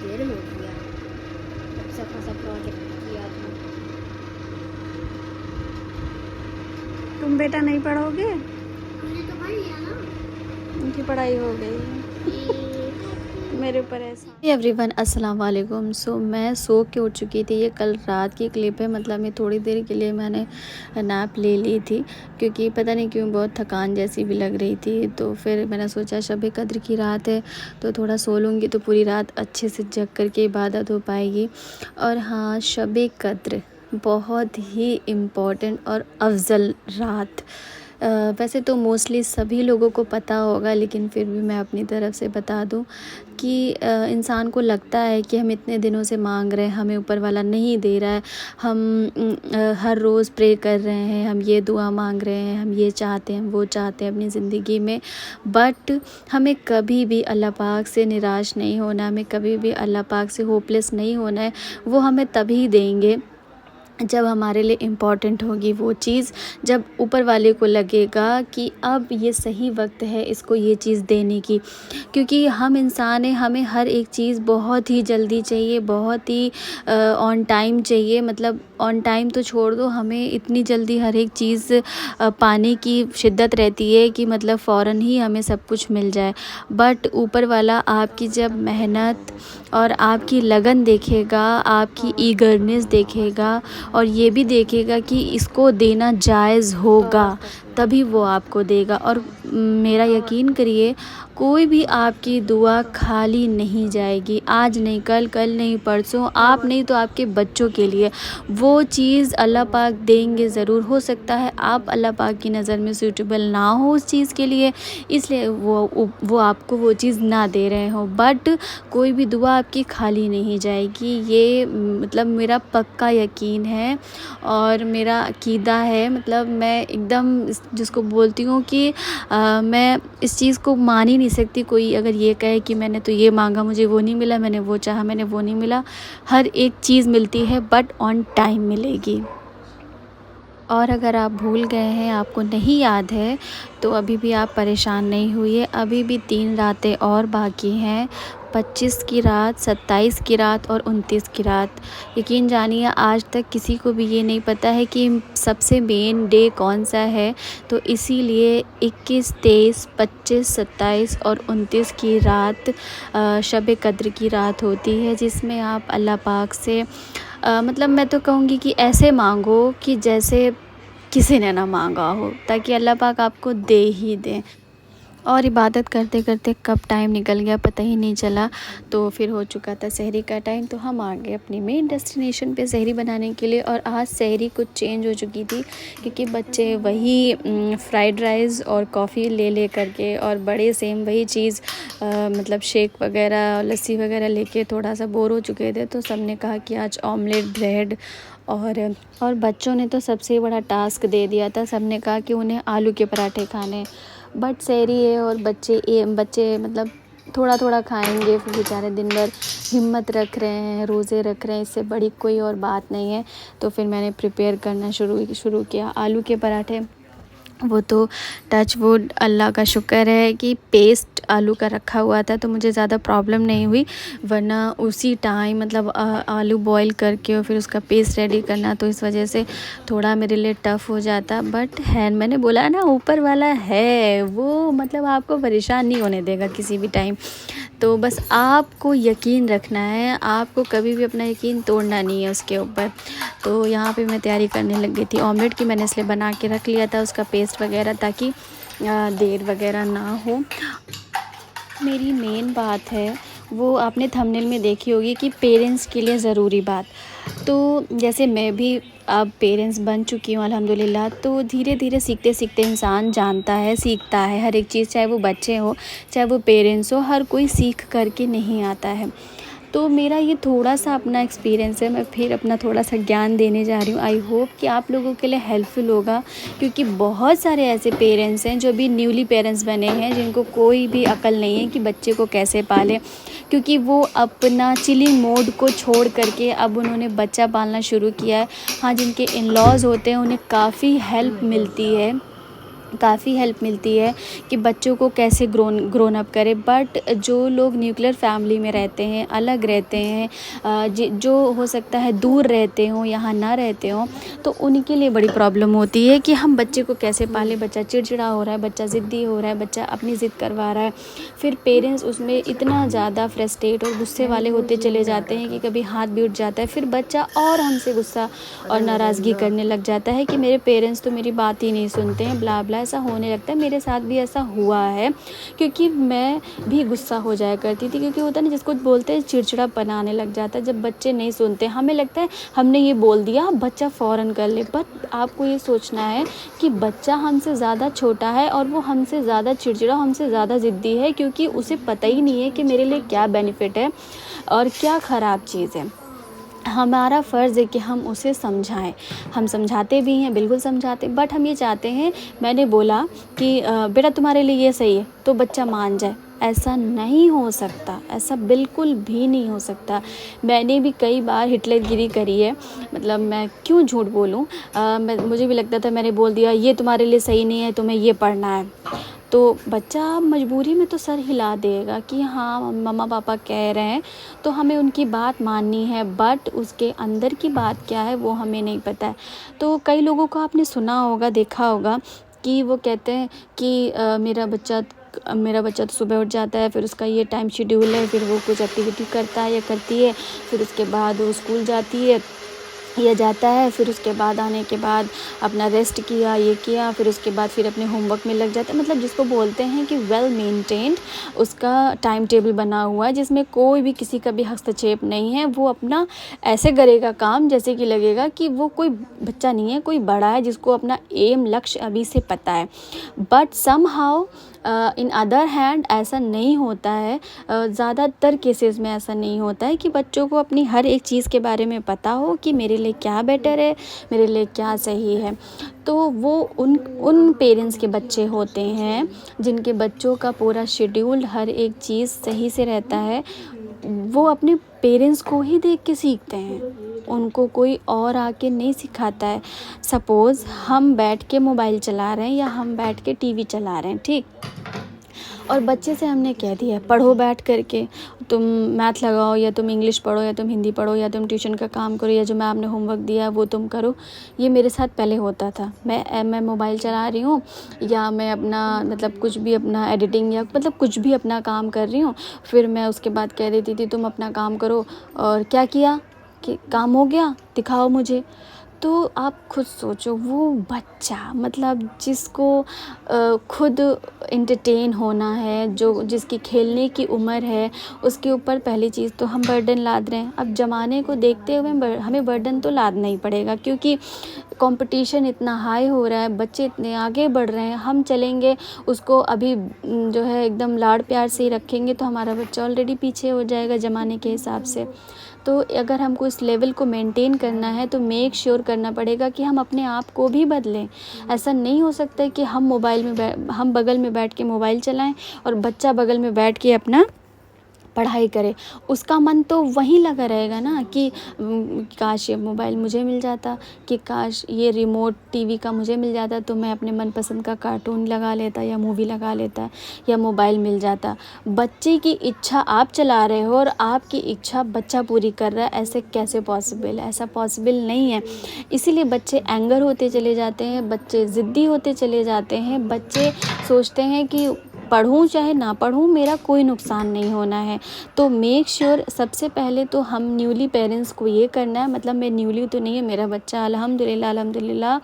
देर में उठ गया, अच्छा खासा प्रोजेक्ट किया था। तुम बेटा नहीं पढ़ोगे? मैंने तो पढ़ लिया ना। उनकी पढ़ाई हो गई। मेरे ऊपर ऐसा। एवरीवन अस्सलाम वालेकुम। सो मैं सो के उठ चुकी थी। ये कल रात की क्लिप है, मतलब ये थोड़ी देर के लिए मैंने नैप ले ली थी क्योंकि पता नहीं क्यों बहुत थकान जैसी भी लग रही थी। तो फिर मैंने सोचा शब कद्र की रात है तो थोड़ा सो लूँगी तो पूरी रात अच्छे से जग कर के इबादत हो पाएगी। और हाँ, शब कद्र बहुत ही इम्पोर्टेंट और अफजल रात। वैसे तो मोस्टली सभी लोगों को पता होगा, लेकिन फिर भी मैं अपनी तरफ से बता दूं कि इंसान को लगता है कि हम इतने दिनों से मांग रहे हैं, हमें ऊपर वाला नहीं दे रहा है। हम हर रोज़ प्रे कर रहे हैं, हम ये दुआ मांग रहे हैं, हम ये चाहते हैं, हम वो चाहते हैं अपनी ज़िंदगी में। बट हमें कभी भी अल्लाह पाक से निराश नहीं होना, हमें कभी भी अल्लाह पाक से होपलेस नहीं होना है। वो हमें तभी देंगे जब हमारे लिए इम्पॉर्टेंट होगी वो चीज़, जब ऊपर वाले को लगेगा कि अब ये सही वक्त है इसको ये चीज़ देने की। क्योंकि हम इंसान हैं, हमें हर एक चीज़ बहुत ही जल्दी चाहिए, बहुत ही ऑन टाइम चाहिए। मतलब ऑन टाइम तो छोड़ दो, हमें इतनी जल्दी हर एक चीज़ पाने की शिद्दत रहती है कि मतलब फ़ौरन ही हमें सब कुछ मिल जाए। बट ऊपर वाला आपकी जब मेहनत और आपकी लगन देखेगा, आपकी ईगरनेस देखेगा और ये भी देखेगा कि इसको देना जायज़ होगा, तभी वो आपको देगा। और मेरा यकीन करिए, कोई भी आपकी दुआ खाली नहीं जाएगी। आज नहीं कल, कल नहीं परसों, आप नहीं तो आपके बच्चों के लिए वो चीज़ अल्लाह पाक देंगे ज़रूर। हो सकता है आप अल्लाह पाक की नज़र में सूटेबल ना हो उस चीज़ के लिए, इसलिए वो आपको वो चीज़ ना दे रहे हो। बट कोई भी दुआ आपकी खाली नहीं जाएगी, ये मतलब मेरा पक्का यकीन है और मेरा अकीदा है। मतलब मैं एकदम जिसको बोलती हूँ कि मैं इस चीज़ को मान ही नहीं सकती। कोई अगर ये कहे कि मैंने तो ये मांगा मुझे वो नहीं मिला, मैंने वो चाहा मैंने वो नहीं मिला। हर एक चीज़ मिलती है बट ऑन टाइम मिलेगी। और अगर आप भूल गए हैं, आपको नहीं याद है, तो अभी भी आप परेशान नहीं हुई। अभी भी 3 रातें और बाकी हैं, 25 की रात, 27 की रात और 29 की रात। यकीन जानिए आज तक किसी को भी ये नहीं पता है कि सबसे मेन डे कौन सा है। तो इसीलिए 21, 23, 25, 27 और 29 की रात शब कद्र की रात होती है, जिसमें आप अल्लाह पाक से मतलब मैं तो कहूँगी कि ऐसे मांगो कि जैसे किसी ने ना मांगा हो, ताकि अल्लाह पाक आपको दे ही दे। और इबादत करते करते कब टाइम निकल गया पता ही नहीं चला। तो फिर हो चुका था सहरी का टाइम, तो हम आ गए अपनी मेन डेस्टिनेशन पे सहरी बनाने के लिए। और आज सहरी कुछ चेंज हो चुकी थी क्योंकि बच्चे वही फ्राइड राइस और कॉफ़ी ले करके और बड़े सेम वही चीज़ मतलब शेक वगैरह लस्सी वगैरह लेके थोड़ा सा बोर हो चुके थे। तो सब ने कहा कि आज ऑमलेट ब्रेड और बच्चों ने तो सबसे बड़ा टास्क दे दिया था। सब ने कहा कि उन्हें आलू के पराठे खाने। बट सहरी है और बच्चे मतलब थोड़ा थोड़ा खाएंगे, फिर बेचारे दिन भर हिम्मत रख रहे हैं, रोज़े रख रहे हैं, इससे बड़ी कोई और बात नहीं है। तो फिर मैंने प्रिपेयर करना शुरू किया आलू के पराठे। वो तो टच वुड अल्लाह का शुक्र है कि पेस्ट आलू का रखा हुआ था, तो मुझे ज़्यादा प्रॉब्लम नहीं हुई। वरना उसी टाइम मतलब आलू बॉईल करके और फिर उसका पेस्ट रेडी करना, तो इस वजह से थोड़ा मेरे लिए टफ़ हो जाता। बट है, मैंने बोला ना ऊपर वाला है, वो मतलब आपको परेशान नहीं होने देगा किसी भी टाइम। तो बस आपको यकीन रखना है, आपको कभी भी अपना यकीन तोड़ना नहीं है उसके ऊपर। तो यहाँ पे मैं तैयारी करने लग गई थी ऑमलेट की। मैंने इसलिए बना के रख लिया था उसका पेस्ट वगैरह, ताकि देर वगैरह ना हो। मेरी मेन बात है वो आपने थंबनेल में देखी होगी कि पेरेंट्स के लिए ज़रूरी बात। तो जैसे मैं भी अब पेरेंट्स बन चुकी हूँ अल्हम्दुलिल्लाह, तो धीरे धीरे सीखते सीखते इंसान जानता है, सीखता है हर एक चीज़, चाहे वो बच्चे हो चाहे वो पेरेंट्स हो, हर कोई सीख करके नहीं आता है। तो मेरा ये थोड़ा सा अपना एक्सपीरियंस है, मैं फिर अपना थोड़ा सा ज्ञान देने जा रही हूँ। आई होप कि आप लोगों के लिए हेल्पफुल होगा, क्योंकि बहुत सारे ऐसे पेरेंट्स हैं जो भी न्यूली पेरेंट्स बने हैं, जिनको कोई भी अकल नहीं है कि बच्चे को कैसे पालें। क्योंकि वो अपना चिलिंग मोड को छोड़ करके अब उन्होंने बच्चा पालना शुरू किया है। हाँ, जिनके इन लॉज़ होते हैं उन्हें काफ़ी हेल्प मिलती है काफ़ी हेल्प मिलती है कि बच्चों को कैसे ग्रोन अप करें। बट जो लोग न्यूक्लियर फैमिली में रहते हैं, अलग रहते हैं, जो हो सकता है दूर रहते हों, यहाँ ना रहते हों, तो उनके लिए बड़ी प्रॉब्लम होती है कि हम बच्चे को कैसे पालें। बच्चा चिड़चिड़ा हो रहा है, बच्चा ज़िद्दी हो रहा है, बच्चा अपनी ज़िद करवा रहा है, फिर पेरेंट्स उसमें इतना ज़्यादा फ्रस्ट्रेट और गुस्से वाले होते चले जाते हैं कि कभी हाथ भी उठ जाता है। फिर बच्चा और हमसे गुस्सा और नाराज़गी करने लग जाता है कि मेरे पेरेंट्स तो मेरी बात ही नहीं सुनते हैं, ब्ला ब्ला, ऐसा होने लगता है। मेरे साथ भी ऐसा हुआ है, क्योंकि मैं भी गुस्सा हो जाया करती थी, क्योंकि होता है ना जिसको बोलते हैं चिड़चिड़ापन आने लग जाता है जब बच्चे नहीं सुनते। हमें लगता है हमने ये बोल दिया, बच्चा फ़ौरन कर ले। पर आपको ये सोचना है कि बच्चा हमसे ज़्यादा छोटा है और वो हमसे ज़्यादा चिड़चिड़ा, हमसे ज़्यादा ज़िद्दी है, क्योंकि उसे पता ही नहीं है कि मेरे लिए क्या बेनिफिट है और क्या ख़राब चीज़ है। हमारा फ़र्ज़ है कि हम उसे समझाएं। हम समझाते भी हैं, बिल्कुल समझाते, बट हम ये चाहते हैं, मैंने बोला कि बेटा तुम्हारे लिए ये सही है, तो बच्चा मान जाए। ऐसा नहीं हो सकता, ऐसा बिल्कुल भी नहीं हो सकता। मैंने भी कई बार हिटलरगिरी करी है, मतलब मैं क्यों झूठ बोलूँ। मुझे भी लगता था, मैंने बोल दिया ये तुम्हारे लिए सही नहीं है, तुम्हें ये पढ़ना है, तो बच्चा मजबूरी में तो सर हिला देगा कि हाँ मम्मा पापा कह रहे हैं तो हमें उनकी बात माननी है। बट उसके अंदर की बात क्या है वो हमें नहीं पता है। तो कई लोगों को आपने सुना होगा, देखा होगा कि वो कहते हैं कि मेरा बच्चा तो सुबह उठ जाता है, फिर उसका ये टाइम शेड्यूल है, फिर वो कुछ एक्टिविटी करता है या करती है, फिर उसके बाद वो स्कूल जाती है या जाता है, फिर उसके बाद आने के बाद अपना रेस्ट किया, ये किया, फिर उसके बाद फिर अपने होमवर्क में लग जाता है। मतलब जिसको बोलते हैं कि वेल मेंटेन्ड उसका टाइम टेबल बना हुआ है, जिसमें कोई भी किसी का भी हस्तक्षेप नहीं है। वो अपना ऐसे करेगा काम जैसे कि लगेगा कि वो कोई बच्चा नहीं है, कोई बड़ा है जिसको अपना एम लक्ष्य अभी से पता है। But somehow in other hand ऐसा नहीं होता है। ज़्यादातर केसेस में ऐसा नहीं होता है कि बच्चों को अपनी हर एक चीज़ के बारे में पता हो कि मेरे लिए क्या बेटर है, मेरे लिए क्या सही है। तो वो उन पेरेंट्स के बच्चे होते हैं जिनके बच्चों का पूरा शेड्यूल, हर एक चीज़ सही से रहता है। वो अपने पेरेंट्स को ही देख के सीखते हैं, उनको कोई और आके नहीं सिखाता है। सपोज़ हम बैठ के मोबाइल चला रहे हैं या हम बैठ के टीवी चला रहे हैं, ठीक, और बच्चे से हमने कह दिया पढ़ो बैठ करके, तुम मैथ लगाओ या तुम इंग्लिश पढ़ो या तुम हिंदी पढ़ो या तुम ट्यूशन का काम करो या जो मैम ने होमवर्क दिया है वो तुम करो। ये मेरे साथ पहले होता था। मैं मोबाइल चला रही हूँ या मैं अपना मतलब कुछ भी अपना एडिटिंग या मतलब कुछ भी अपना काम कर रही हूँ, फिर मैं उसके बाद कह देती थी तुम अपना काम करो, और क्या किया कि काम हो गया दिखाओ मुझे। तो आप खुद सोचो, वो बच्चा मतलब जिसको खुद एंटरटेन होना है, जिसकी खेलने की उम्र है, उसके ऊपर पहली चीज़ तो हम बर्डन लाद रहे हैं। अब ज़माने को देखते हुए हमें बर्डन तो लादना ही पड़ेगा, क्योंकि कंपटीशन इतना हाई हो रहा है, बच्चे इतने आगे बढ़ रहे हैं। हम चलेंगे उसको अभी जो है एकदम लाड़ प्यार से ही रखेंगे तो हमारा बच्चा ऑलरेडी पीछे हो जाएगा ज़माने के हिसाब से। तो अगर हमको इस लेवल को मेंटेन करना है तो मेक श्योर करना पड़ेगा कि हम अपने आप को भी बदलें। ऐसा नहीं हो सकता कि हम बगल में बैठ के मोबाइल चलाएं और बच्चा बगल में बैठ के अपना पढ़ाई करे। उसका मन तो वहीं लगा रहेगा ना कि काश ये मोबाइल मुझे मिल जाता, कि काश ये रिमोट टीवी का मुझे मिल जाता तो मैं अपने मनपसंद का कार्टून लगा लेता या मूवी लगा लेता या मोबाइल मिल जाता। बच्चे की इच्छा आप चला रहे हो और आपकी इच्छा बच्चा पूरी कर रहा है, ऐसे कैसे पॉसिबल है? ऐसा पॉसिबल नहीं है। इसीलिए बच्चे एंगर होते चले जाते हैं, बच्चे ज़िद्दी होते चले जाते हैं, बच्चे सोचते हैं कि पढ़ूँ चाहे ना पढ़ूँ मेरा कोई नुकसान नहीं होना है। तो मेक श्योर सबसे पहले तो हम न्यूली पेरेंट्स को ये करना है, मतलब मैं न्यूली तो नहीं है, मेरा बच्चा अल्हम्दुलिल्लाह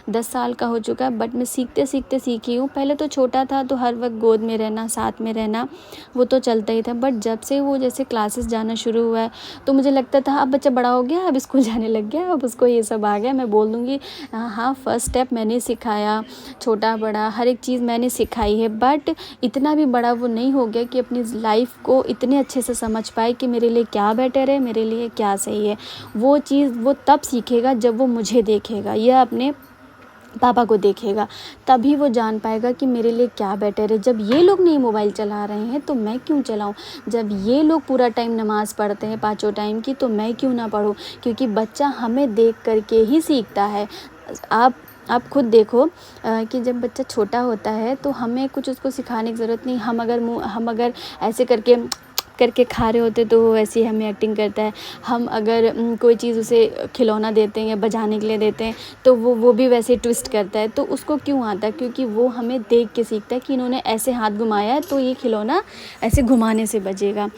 10 साल का हो चुका है, बट मैं सीखते सीखते सीखी हूँ। पहले तो छोटा था तो हर वक्त गोद में रहना, साथ में रहना, वो तो चलता ही था। बट जब से वो जैसे क्लासेस जाना शुरू हुआ है तो मुझे लगता था अब बच्चा बड़ा हो गया, अब स्कूल जाने लग गया, अब उसको ये सब आ गया। मैं बोल दूँगी हाँ फर्स्ट स्टेप मैंने सिखाया, छोटा बड़ा हर एक चीज़ मैंने सिखाई है, बट इतना भी बड़ा वो नहीं हो गया कि अपनी लाइफ को इतने अच्छे से समझ पाए कि मेरे लिए क्या बेटर है, मेरे लिए क्या सही है। वो चीज़ वो तब सीखेगा जब वो मुझे देखेगा या अपने पापा को देखेगा, तभी वो जान पाएगा कि मेरे लिए क्या बेटर है। जब ये लोग नहीं मोबाइल चला रहे हैं तो मैं क्यों चलाऊं? जब ये लोग पूरा टाइम नमाज़ पढ़ते हैं 5 टाइम की तो मैं क्यों ना पढूं? क्योंकि बच्चा हमें देख करके ही सीखता है। आप आप खुद देखो कि जब बच्चा छोटा होता है तो हमें कुछ उसको सिखाने की ज़रूरत नहीं। हम अगर ऐसे करके खा रहे होते तो वो वैसे ही हमें एक्टिंग करता है। हम अगर कोई चीज़ उसे खिलौना देते हैं या बजाने के लिए देते हैं तो वो भी वैसे ट्विस्ट करता है। तो उसको क्यों आता है? क्योंकि वो हमें देख के सीखता है कि इन्होंने ऐसे हाथ घुमाया है तो ये खिलौना ऐसे घुमाने से बजेगा।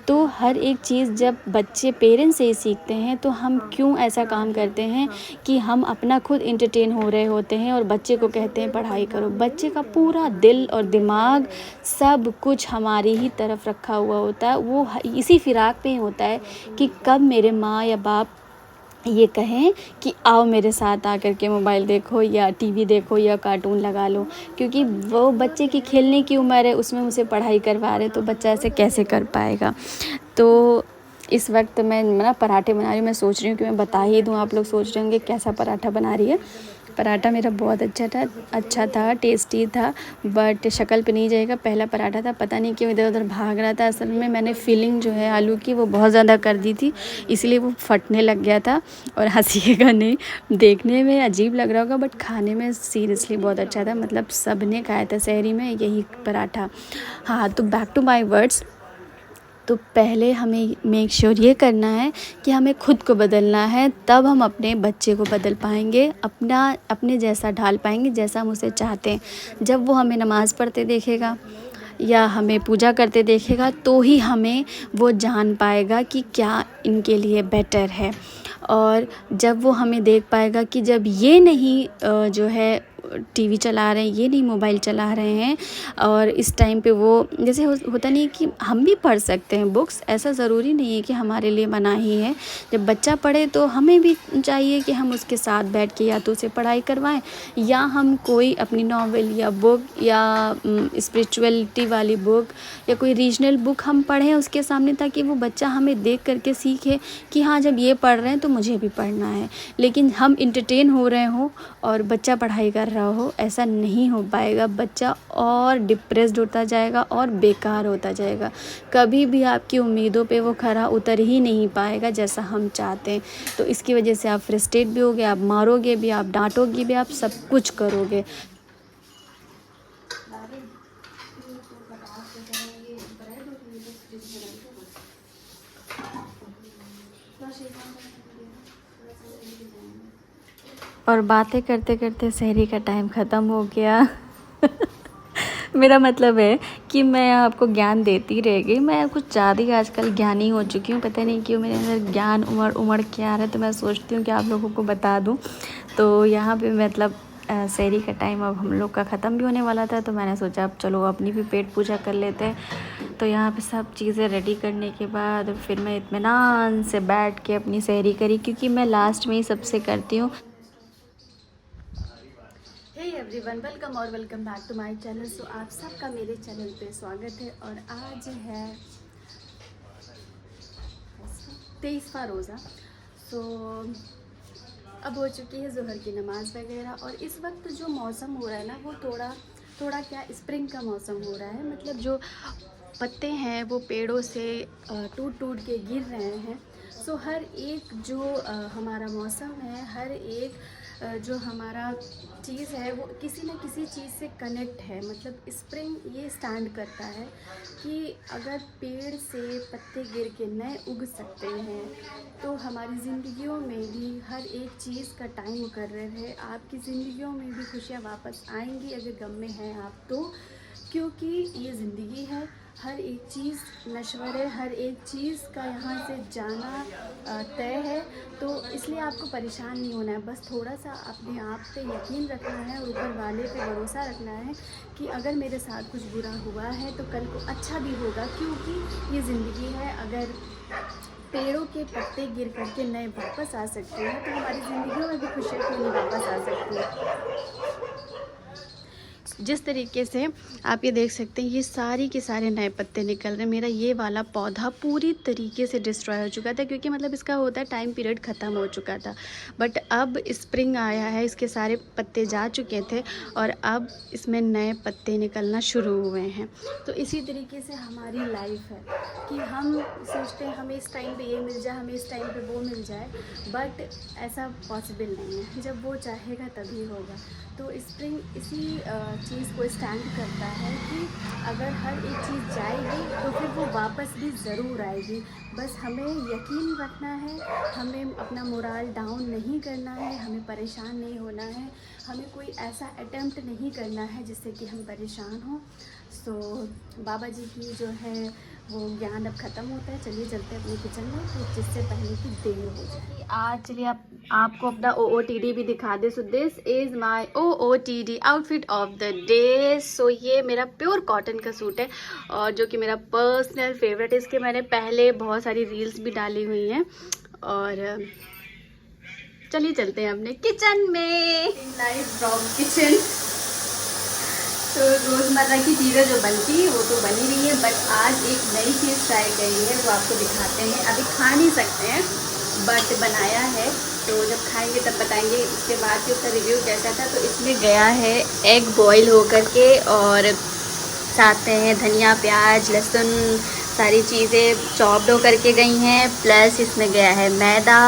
तो हर एक चीज़ जब बच्चे पेरेंट्स से ही सीखते हैं तो हम क्यों ऐसा काम करते हैं कि हम अपना खुद एंटरटेन हो रहे होते हैं और बच्चे को कहते हैं पढ़ाई करो। बच्चे का पूरा दिल और दिमाग सब कुछ हमारी ही तरफ रखा हुआ होता है। वो इसी फिराक में ही होता है कि कब मेरे माँ या बाप ये कहें कि आओ मेरे साथ आकर के मोबाइल देखो या टीवी देखो या कार्टून लगा लो। क्योंकि वो बच्चे की खेलने की उम्र है, उसमें उसे पढ़ाई करवा रहे तो बच्चा ऐसे कैसे कर पाएगा। तो इस वक्त मैं ना पराठे बना रही हूँ। मैं सोच रही हूँ कि मैं बता ही दूँ, आप लोग सोच रहे होंगे कैसा पराठा बना रही है। पराठा मेरा बहुत अच्छा था, टेस्टी था, बट शक्ल पे नहीं जाएगा। पहला पराठा था, पता नहीं क्यों इधर उधर भाग रहा था। असल में मैंने फिलिंग जो है आलू की वो बहुत ज़्यादा कर दी थी, इसलिए वो फटने लग गया था। और हंसीएगा नहीं, देखने में अजीब लग रहा होगा बट खाने में सीरियसली बहुत अच्छा था। मतलब सब ने खाया था सहरी में यही पराठा। हाँ, तो बैक टू माई वर्ड्स। तो पहले हमें मेक श्योर ये करना है कि हमें खुद को बदलना है, तब हम अपने बच्चे को बदल पाएंगे, अपने जैसा ढाल पाएंगे जैसा हम उसे चाहते हैं। जब वो हमें नमाज़ पढ़ते देखेगा या हमें पूजा करते देखेगा तो ही हमें वो जान पाएगा कि क्या इनके लिए बेटर है। और जब वो हमें देख पाएगा कि जब ये नहीं जो है टीवी चला रहे हैं, ये नहीं मोबाइल चला रहे हैं, और इस टाइम पे वो जैसे होता नहीं कि हम भी पढ़ सकते हैं बुक्स, ऐसा ज़रूरी नहीं है कि हमारे लिए मनाही है। जब बच्चा पढ़े तो हमें भी चाहिए कि हम उसके साथ बैठ के या तो उसे पढ़ाई करवाएं या हम कोई अपनी नॉवेल या बुक या स्पिरिचुअलिटी वाली बुक या कोई रीजनल बुक हम पढ़ें उसके सामने, ताकि वो बच्चा हमें देख करके सीखे कि हाँ जब ये पढ़ रहे हैं तो मुझे भी पढ़ना है। लेकिन हम इंटरटेन हो रहे हों और बच्चा पढ़ाई कर रहा हो, ऐसा नहीं हो पाएगा। बच्चा और डिप्रेस्ड होता जाएगा और बेकार होता जाएगा। कभी भी आपकी उम्मीदों पे वो खरा उतर ही नहीं पाएगा जैसा हम चाहते हैं। तो इसकी वजह से आप फ्रस्ट्रेट भी होगे, आप मारोगे भी, आप डांटोगे भी, आप सब कुछ करोगे। और बातें करते करते सहरी का टाइम ख़त्म हो गया। मेरा मतलब है कि मैं आपको ज्ञान देती रह गई। मैं कुछ ज़्यादा ही आजकल ज्ञानी हो चुकी हूँ, पता नहीं क्यों मेरे अंदर ज्ञान उमड़ के आ रहा है। तो मैं सोचती हूँ कि आप लोगों को बता दूँ। तो यहाँ पे मतलब सहरी का टाइम अब हम लोग का ख़त्म भी होने वाला था, तो मैंने सोचा अब चलो अपनी भी पेट पूजा कर लेते हैं। तो यहाँ पे सब चीज़ें रेडी करने के बाद फिर मैं इत्मीनान से बैठ के अपनी सहरी करी, क्योंकि मैं लास्ट में ही सबसे करती हूँ। हे एवरीवन, वेलकम और welcome back to my channel. So आप सबका मेरे चैनल पे स्वागत है। और आज है 23वां रोज़ा। सो अब हो चुकी है ज़ोहर की नमाज़ वगैरह, और इस वक्त जो मौसम हो रहा है ना वो थोड़ा क्या स्प्रिंग का मौसम हो रहा है। मतलब जो पत्ते हैं वो पेड़ों से टूट के गिर रहे हैं। सो हर एक जो हमारा मौसम है, हर एक जो हमारा चीज़ है वो किसी न किसी चीज़ से कनेक्ट है। मतलब स्प्रिंग ये स्टैंड करता है कि अगर पेड़ से पत्ते गिर के नए उग सकते हैं तो हमारी ज़िंदगियों में भी हर एक चीज़ का टाइम मुकर्रर है। आपकी ज़िंदगियों में भी खुशियाँ वापस आएंगी अगर गम में हैं आप तो, क्योंकि ये ज़िंदगी है। हर एक चीज़ नश्वर है, हर एक चीज़ का यहाँ से जाना तय है। तो इसलिए आपको परेशान नहीं होना है, बस थोड़ा सा अपने आप पे यकीन रखना है और ऊपर वाले पे भरोसा रखना है कि अगर मेरे साथ कुछ बुरा हुआ है तो कल को अच्छा भी होगा, क्योंकि ये ज़िंदगी है। अगर पेड़ों के पत्ते गिर करके नए वापस आ सकते हैं तो हमारी ज़िंदगियों में भी खुशियाँ क्यों नहीं वापस आ सकती है। जिस तरीके से आप ये देख सकते हैं, ये सारी के सारे नए पत्ते निकल रहे हैं। मेरा ये वाला पौधा पूरी तरीके से डिस्ट्रॉय हो चुका था, क्योंकि मतलब इसका होता है टाइम पीरियड ख़त्म हो चुका था। बट अब स्प्रिंग आया है, इसके सारे पत्ते जा चुके थे और अब इसमें नए पत्ते निकलना शुरू हुए हैं। तो इसी तरीके से हमारी लाइफ है कि हम सोचते हैं हमें इस टाइम पे ये मिल जाए, हमें इस टाइम पे वो मिल जाए, बट ऐसा पॉसिबल नहीं है। जब वो चाहेगा तभी होगा। तो स्प्रिंग इसी चीज़ को स्टैंड करता है कि अगर हर एक चीज़ जाएगी तो फिर वो वापस भी ज़रूर आएगी। बस हमें यकीन रखना है, हमें अपना मोराल डाउन नहीं करना है, हमें परेशान नहीं होना है, हमें कोई ऐसा अटेम्प्ट नहीं करना है जिससे कि हम परेशान हों। सो बाबा जी की जो है वो ज्ञान अब ख़त्म होता है। चलिए चलते हैं अपने किचन में, तो जिससे पहले की देर हो जाए। आज चलिए आपको अपना OOTD भी दिखा दे। So this is my OOTD outfit of the day. So ये मेरा प्योर कॉटन का सूट है और जो कि मेरा पर्सनल फेवरेट है। इसके मैंने पहले बहुत सारी रील्स भी डाली हुई हैं। और चलिए चलते हैं अपने किचन में। Live from kitchen. तो रोज़मर्रा की चीज़ें जो बनती है वो तो बनी रही है, बट आज एक नई चीज़ ट्राई करी है, वो आपको दिखाते हैं। अभी खा नहीं सकते हैं बट बनाया है, तो जब खाएंगे तब बताएंगे इसके बाद कि उसका रिव्यू कैसा था। तो इसमें गया है एग बॉईल होकर के, और साथ में धनिया प्याज लहसुन सारी चीज़ें चॉप्ड होकर के गई हैं, प्लस इसमें गया है मैदा,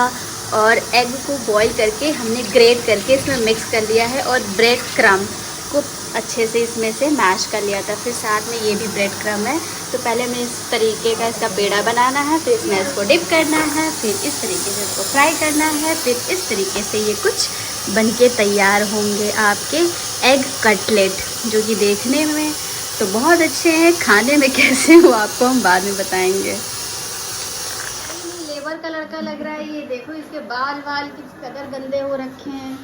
और एग को बॉईल करके हमने ग्रेट करके इसमें मिक्स कर लिया है, और ब्रेड क्रम्ब को अच्छे से इसमें से मैश कर लिया था। फिर साथ में ये भी ब्रेड क्रम्ब है। तो पहले हमें इस तरीके का इसका पेड़ा बनाना है, फिर इसमें इसको डिप करना है, फिर इस तरीके से इसको फ्राई करना है, फिर इस तरीके से ये कुछ बनके तैयार होंगे आपके एग कटलेट, जो कि देखने में तो बहुत अच्छे हैं, खाने में कैसे वो आपको हम बाद में बताएंगे। लेबर का लड़का लग रहा है। ये देखो इसके बाल किस कदर गंदे हो रखे हैं।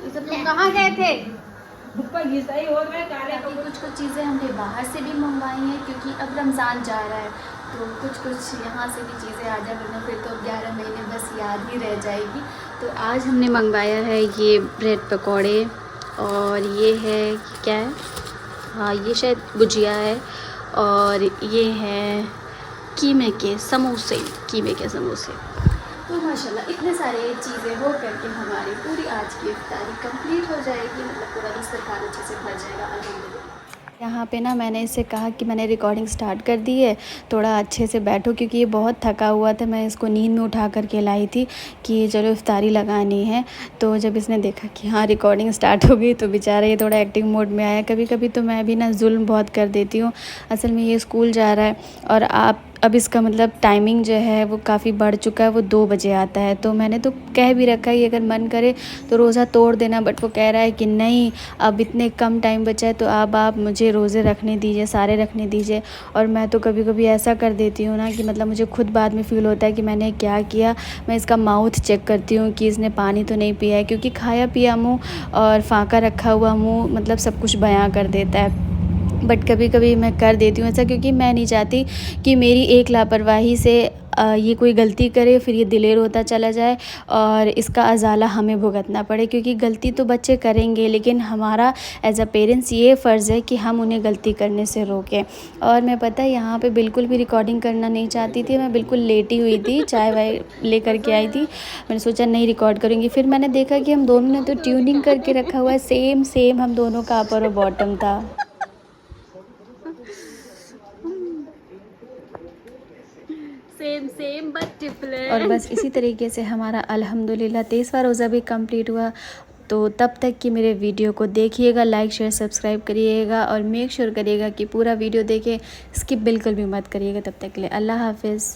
ये सब लोग कहाँ गए थे? कुछ चीज़ें हमने बाहर से भी मंगवाई हैं, क्योंकि अब रमज़ान जा रहा है, तो कुछ यहाँ से भी चीज़ें आ जाए, वरना फिर तो 11 महीने बस याद ही रह जाएगी। तो आज हमने मंगवाया है ये ब्रेड पकौड़े, और ये है क्या है, हाँ ये शायद गुजिया है, और ये है कीमे के समोसे। तो माशाल्लाह इतने सारे चीज़ें हो करके हमारी पूरी आज की इफ्तारी कंप्लीट हो जाएगी, मतलब पूरा दस्तरखान अच्छे से भर जाएगा अल्हम्दुलिल्लाह। यहाँ पे ना मैंने इससे कहा कि मैंने रिकॉर्डिंग स्टार्ट कर दी है, थोड़ा अच्छे से बैठो, क्योंकि ये बहुत थका हुआ था। मैं इसको नींद में उठा करके लाई थी कि चलो इफ्तारी लगानी है। तो जब इसने देखा कि हाँ रिकॉर्डिंग स्टार्ट हो गई, तो बेचारा ये थोड़ा एक्टिव मोड में आया। कभी कभी तो मैं भी ना जुल्म बहुत कर देती हूँ। असल में ये स्कूल जा रहा है, और अब इसका मतलब टाइमिंग जो है वो काफ़ी बढ़ चुका है, वो 2 बजे आता है। तो मैंने तो कह भी रखा है कि अगर मन करे तो रोज़ा तोड़ देना, बट वो कह रहा है कि नहीं, अब इतने कम टाइम बचा है, तो अब आप मुझे रोज़े रखने दीजिए, सारे रखने दीजिए। और मैं तो कभी कभी ऐसा कर देती हूँ ना कि मतलब मुझे खुद बाद में फ़ील होता है कि मैंने क्या किया। मैं इसका माउथ चेक करती हूँ कि इसने पानी तो नहीं पिया है, क्योंकि खाया पिया मुँह और फाँका रखा हुआ मुँह मतलब सब कुछ बयां कर देता है। बट कभी कभी मैं कर देती हूँ ऐसा, क्योंकि मैं नहीं चाहती कि मेरी एक लापरवाही से ये कोई गलती करे, फिर ये दिलेर होता चला जाए और इसका अज़ाला हमें भुगतना पड़े। क्योंकि गलती तो बच्चे करेंगे, लेकिन हमारा एज अ पेरेंट्स ये फ़र्ज़ है कि हम उन्हें गलती करने से रोकें। और मैं पता है यहाँ पे बिल्कुल भी रिकॉर्डिंग करना नहीं चाहती थी, मैं बिल्कुल लेटी हुई थी, चाय वाय ले करके आई थी। मैंने सोचा नहीं रिकॉर्ड करूँगी, फिर मैंने देखा कि हम दोनों ने तो ट्यूनिंग करके रखा हुआ है, सेम हम दोनों का अपर और बॉटम था। Same but different. और बस इसी तरीके से हमारा अल्हम्दुलिल्लाह 23वां रोज़ा भी कंप्लीट हुआ। तो तब तक कि मेरे वीडियो को देखिएगा, लाइक शेयर सब्सक्राइब करिएगा, और मेक श्योर करिएगा कि पूरा वीडियो देखें, स्किप बिल्कुल भी मत करिएगा। तब तक के लिए अल्लाह हाफ़िज़।